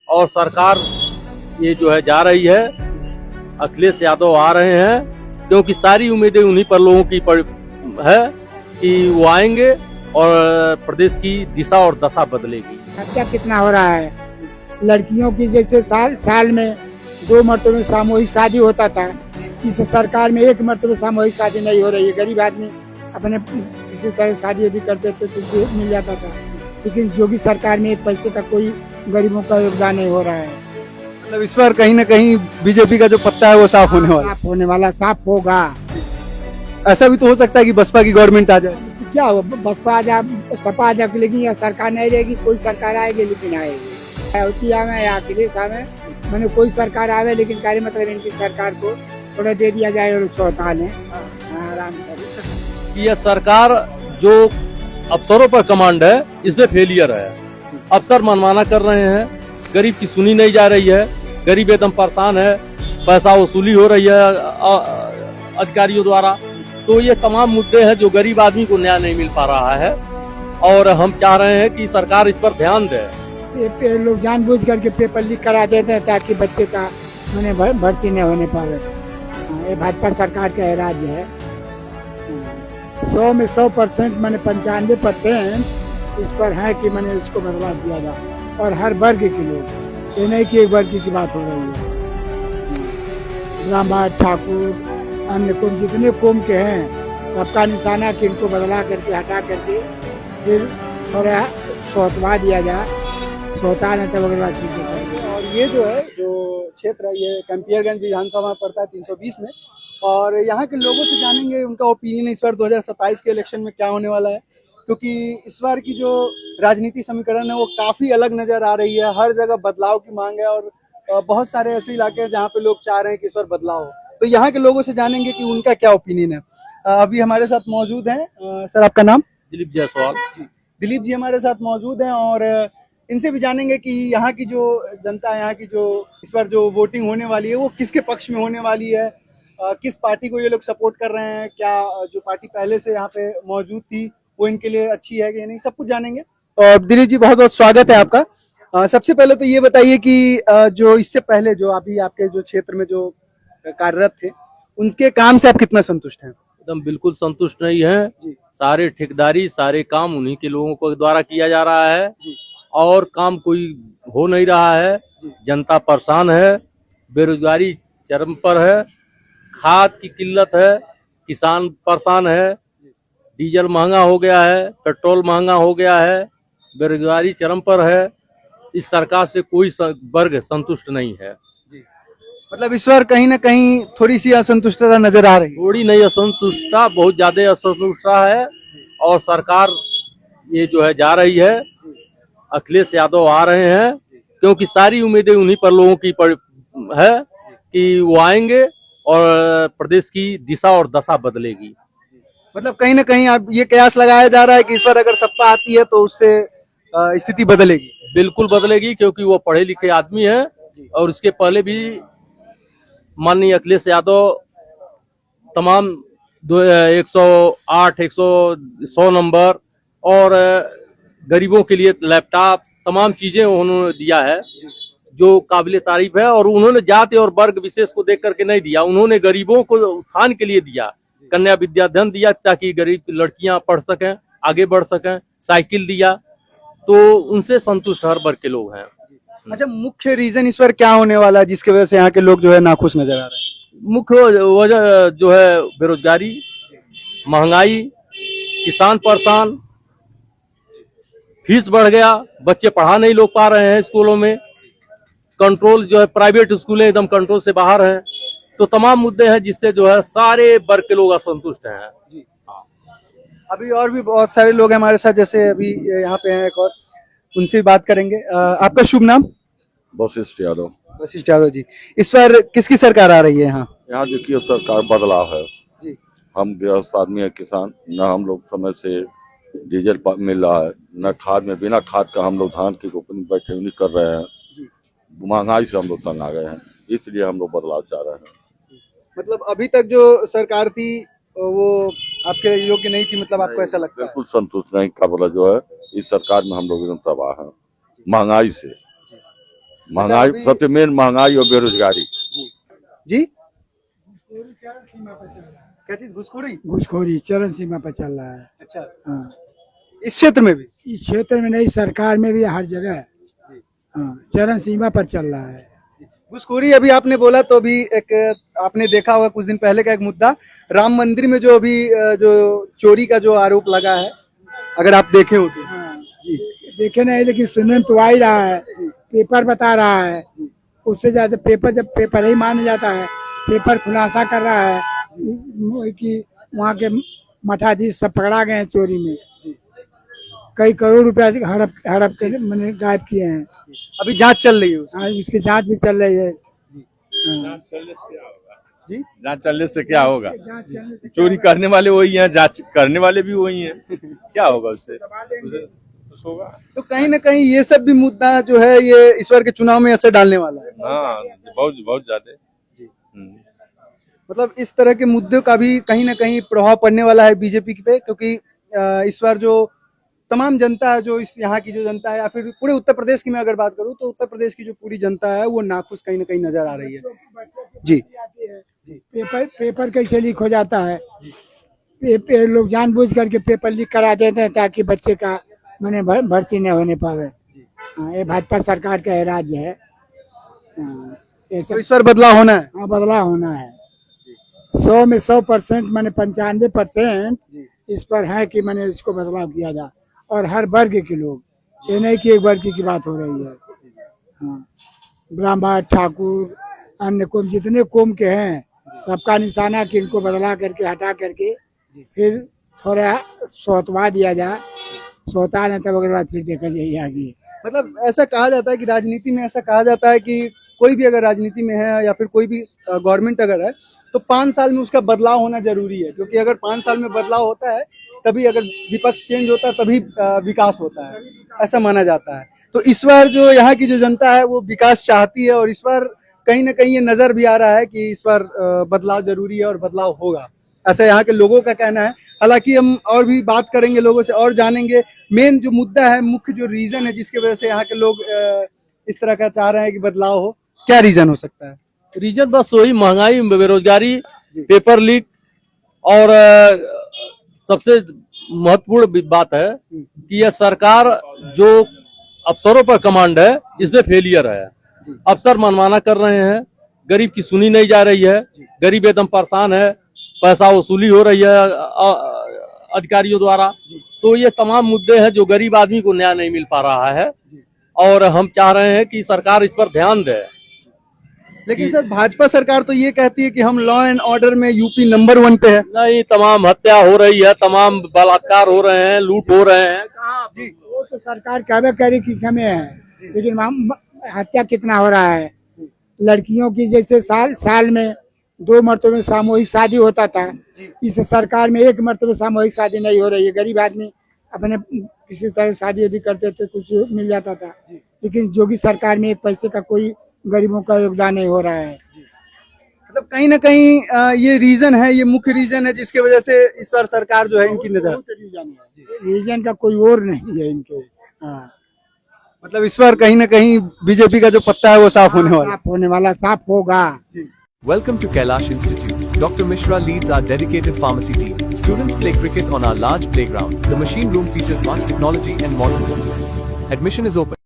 और सरकार ये जो है जा रही है, अखिलेश यादव आ रहे हैं, क्योंकि सारी उम्मीदें उन्हीं पर लोगों की है कि वो आएंगे और प्रदेश की दिशा और दशा बदलेगी। खर्चा कितना हो रहा है? लड़कियों की जैसे साल में 2 मरतबे सामूहिक शादी होता था, इस सरकार में 1 मरतबे सामूहिक शादी नहीं हो रही है। गरीब आदमी अपने किसी तरह शादी यदि करते थे तो मिल जाता था, लेकिन योगी सरकार में 1 पैसे का कोई गरीबों का योगदान नहीं हो रहा है। मतलब इस बार कहीं ना कहीं बीजेपी का जो पत्ता है वो साफ होने वाला साफ होगा। ऐसा भी तो हो सकता है कि बसपा की गवर्नमेंट आ जाए। क्या हो, बसपा आ जा, सपा आ जा, लेकिन यह सरकार नहीं रहेगी। कोई सरकार आएगी लेकिन आएगी, अयोध्या में या अखिलेश में मैंने कोई सरकार आवे, लेकिन कार्य मतलब इनकी सरकार को थोड़ा दे दिया जाए और सौता लें, आराम करें। यह सरकार जो अफसरों पर कमांड है, इसमें फेलियर है। अफसर मनमाना कर रहे हैं, गरीब की सुनी नहीं जा रही है, गरीब एकदम परेशान है, पैसा वसूली हो रही है अधिकारियों द्वारा। तो ये तमाम मुद्दे हैं जो गरीब आदमी को न्याय नहीं मिल पा रहा है, और हम चाह रहे हैं कि सरकार इस पर ध्यान दे। लोग जानबूझ करके पेपर लीक करा देते हैं ताकि बच्चे का मैंने भर्ती नहीं होने पावे। ये भाजपा सरकार का राज्य है। 100 में 100% मैंने 95% इस पर है कि मैंने इसको बदलाव दिया जाए, और हर वर्ग के लोग, ये नहीं कि एक वर्ग की बात हो रही है। ब्राह्मण, ठाकुर, अन्य कोम, जितने कोम के हैं सबका निशाना कि इनको बदला करके हटा करके फिर थोड़ा सौतवा दिया जाए, सौता नहीं तो वगैरह चीजें। और ये जो है जो क्षेत्र है ये कैंपियरगंज विधानसभा में पड़ता है 320 में, और यहाँ के लोगों से जानेंगे उनका ओपिनियन इस बार 2027 के इलेक्शन में क्या होने वाला है, क्योंकि इस बार की जो राजनीति समीकरण है वो काफी अलग नजर आ रही है। हर जगह बदलाव की मांग है, और बहुत सारे ऐसे इलाके हैं जहाँ पे लोग चाह रहे हैं कि इस बार बदलाव हो। तो यहाँ के लोगों से जानेंगे कि उनका क्या ओपिनियन है। अभी हमारे साथ मौजूद हैं, सर आपका नाम? दिलीप जायसवाल। दिलीप जी हमारे साथ मौजूद हैं, और इनसे भी जानेंगे कि यहाँ की जो जनता है, यहाँ की जो इस बार जो वोटिंग होने वाली है वो किसके पक्ष में होने वाली है, किस पार्टी को ये लोग सपोर्ट कर रहे हैं, क्या जो पार्टी पहले से यहाँ पे मौजूद थी वो इनके लिए अच्छी है कि नहीं, सब कुछ जानेंगे। और दिलीप जी बहुत बहुत स्वागत है आपका। सबसे पहले तो ये बताइए कि जो इससे पहले जो अभी आपके जो क्षेत्र में जो कार्यरत थे उनके काम से आप कितना संतुष्ट हैं? एकदम बिल्कुल संतुष्ट नहीं है। सारे ठेकेदारी, सारे काम उन्हीं के लोगों को द्वारा किया जा रहा है, और काम कोई हो नहीं रहा है। जनता परेशान है, बेरोजगारी चरम पर है, खाद की किल्लत है, किसान परेशान है, डीजल महंगा हो गया है, पेट्रोल महंगा हो गया है, बेरोजगारी चरम पर है। इस सरकार से कोई वर्ग संतुष्ट नहीं है। मतलब इस बार कहीं ना कहीं थोड़ी सी असंतुष्टता नजर आ रही है। थोड़ी नहीं असंतुष्टता, बहुत ज्यादा असंतुष्टता है, और सरकार ये जो है जा रही है, अखिलेश यादव आ रहे हैं, क्योंकि सारी उम्मीदें उन्हीं पर लोगों की है कि वो आएंगे और प्रदेश की दिशा और दशा बदलेगी। मतलब कहीं ना कहीं आप ये कयास लगाया जा रहा है कि इस बार अगर सत्ता आती है तो उससे स्थिति बदलेगी। बिल्कुल बदलेगी, क्योंकि वो पढ़े लिखे आदमी है, और इसके पहले भी माननीय अखिलेश यादव तमाम 108, 100 नंबर और गरीबों के लिए लैपटॉप, तमाम चीजें उन्होंने दिया है जो काबिले तारीफ है। और उन्होंने जाति और वर्ग विशेष को देख करके नहीं दिया, उन्होंने गरीबों को उत्थान के लिए दिया। कन्या विद्याधन दिया ताकि गरीब लड़कियां पढ़ सकें, आगे बढ़ सकें, साइकिल दिया, तो उनसे संतुष्ट हर वर्ग के लोग हैं। अच्छा, मुख्य रीजन इस बार क्या होने वाला है जिसकी वजह से यहाँ के लोग जो है नाखुश नजर आ रहे हैं? मुख्य वजह जो है बेरोजगारी, महंगाई, किसान परेशान, फीस बढ़ गया, बच्चे पढ़ा नहीं लोग पा रहे हैं स्कूलों में, कंट्रोल जो है प्राइवेट स्कूलें एकदम कंट्रोल से बाहर हैं। तो तमाम मुद्दे हैं जिससे जो है सारे वर्ग के लोग असंतुष्ट हैं। अभी और भी बहुत सारे लोग हैं हमारे साथ, जैसे अभी यहाँ पे हैं एक और, उनसे बात करेंगे। आपका शुभ नाम? वशिष्ठ यादव। वशिष्ठ यादव जी, इस बार किसकी सरकार आ रही है यहाँ? यहाँ देखिए सरकार बदलाव है जी। हम गृहस्थ आदमी है, किसान, न हम लोग समय से डीजल मिल रहा है, न खाद में, बिना खाद का हम लोग धान की रोपनी बैठे नहीं कर रहे हैं। महंगाई से हम लोग तंग आ गए हैं, इसलिए हम लोग बदलाव चाह रहे हैं। मतलब अभी तक जो सरकार थी वो आपके योग्य नहीं थी, मतलब आपको ऐसा लगता है? बिल्कुल संतुष्ट नहीं, खबर जो है इस सरकार में हम लोग एकदम तबाह हैं महंगाई से। महंगाई अभी- सबसे मेन महंगाई और बेरोजगारी। जी क्या चीज घुसखोरी? घुसखोरी चरम सीमा पर चल रहा है। अच्छा, हाँ, इस क्षेत्र में भी? इस क्षेत्र में नहीं, सरकार में भी हर जगह। हाँ, चरम सीमा पर चल रहा है। घुसखोरी अभी आपने बोला तो अभी एक आपने देखा होगा कुछ दिन पहले का एक मुद्दा, राम मंदिर में जो अभी जो चोरी का जो आरोप लगा है, अगर आप देखे हो तो। हाँ, देखे नहीं, लेकिन सुनने में तो आ ही रहा है, पेपर बता रहा है। उससे ज्यादा पेपर, जब पेपर ही मान जाता है, पेपर खुलासा कर रहा है कि वहाँ के मठाधीश सब पकड़ा गए हैं चोरी में, कई करोड़ रुपया हड़प हड़प के मैंने गायब किए हैं। अभी जांच चल रही है उसकी। हाँ, इसकी जांच भी चल रही है। जी जांच चलने से क्या होगा? जांच चलने से चोरी करने वाले वही हैं, जांच करने वाले भी वही हैं। क्या होगा उससे? कुछ होगा? तो कहीं ना कहीं ये सब भी मुद्दा जो है ये इस बार के चुनाव में असर डालने वाला है। हाँ, बहुत बहुत ज्यादा। मतलब इस तरह के मुद्दों का भी कहीं ना कहीं प्रभाव पड़ने वाला है बीजेपी पे, क्योंकि इस बार जो तमाम जनता है, जो इस यहाँ की जो जनता है, या फिर पूरे उत्तर प्रदेश की मैं अगर बात करूँ तो उत्तर प्रदेश की जो पूरी जनता है वो नाखुश कहीं ना कहीं नजर आ रही है। जी पेपर कैसे लीक हो जाता है, लोग जानबूझ करके पेपर लीक करा देते हैं ताकि बच्चे का मैंने भर्ती न होने पावे। हाँ, ये भाजपा सरकार का राज्य है। हाँ, ये तो सब इस बार बदलाव होना है। हाँ, बदलाव होना है। 100 में 100%, मैंने 95% इस पर है कि मैंने इसको बदलाव किया जाए, और हर वर्ग के लोग, ये नहीं कि एक वर्ग की बात हो रही है। हाँ, ब्राह्मण, ठाकुर, अन्य कोम, जितने कोम के हैं सबका निशाना कि इनको बदला करके हटा करके फिर थोड़ा सोतवा दिया जाए, सोता नहीं तब अगर बाद फिर देखा जाइए आगे। मतलब ऐसा कहा जाता है कि राजनीति में ऐसा कहा जाता है कि कोई भी अगर राजनीति में है या फिर कोई भी गवर्नमेंट अगर है तो 5 साल में उसका बदलाव होना जरूरी है, क्योंकि अगर 5 साल में बदलाव होता है तभी, अगर विपक्ष चेंज होता है तभी विकास होता है, ऐसा माना जाता है। तो इस बार जो यहाँ की जो जनता है वो विकास चाहती है, और इस बार कहीं ना कहीं ये नजर भी आ रहा है कि इस बार बदलाव जरूरी है और बदलाव होगा, ऐसा यहाँ के लोगों का कहना है। हालांकि हम और भी बात करेंगे लोगों से और जानेंगे मेन जो मुद्दा है, मुख्य जो रीजन है जिसकी वजह से यहाँ के लोग इस तरह का चाह रहे हैं कि बदलाव हो, क्या रीजन हो सकता है? रीजन बस वही महंगाई, बेरोजगारी, पेपर लीक, और सबसे महत्वपूर्ण बात है कि यह सरकार जो अफसरों पर कमांड है इसमें फेलियर है। अफसर मनमाना कर रहे हैं, गरीब की सुनी नहीं जा रही है, गरीब एकदम परेशान है, पैसा वसूली हो रही है अधिकारियों द्वारा। तो ये तमाम मुद्दे हैं जो गरीब आदमी को न्याय नहीं मिल पा रहा है, और हम चाह रहे हैं कि सरकार इस पर ध्यान दे। लेकिन सर भाजपा सरकार तो ये कहती है कि हम लॉ एंड ऑर्डर में यूपी नंबर 1 पे है। नहीं, तमाम हत्या हो रही है, तमाम बलात्कार हो रहे हैं, लूट हो रहे हैं। जी, वो तो सरकार कहवे करे कि कमे है, लेकिन हत्या कितना हो रहा है। लड़कियों की जैसे साल में 2 मरतबे सामूहिक शादी होता था, इस सरकार में 1 मरतबे सामूहिक शादी नहीं हो रही है। गरीब आदमी अपने किसी तरह शादी वादी करते थे, कुछ मिल जाता था, लेकिन योगी सरकार में 1 पैसे का कोई गरीबों का योगदान नहीं हो रहा है। मतलब कहीं ना कहीं ये रीजन है, ये मुख्य रीजन है जिसकी वजह से इस बार सरकार जो है इनकी नजर, रीजन का कोई और नहीं है इनके। हाँ, मतलब इस बार कहीं ना कहीं बीजेपी का जो पत्ता है वो साफ होने वाला, साफ होगा। Welcome to Kailash Institute. Dr. Mishra leads our dedicated pharmacy team. Students play cricket on our large playground. The machine room features advanced technology and modern computers. Admission is open.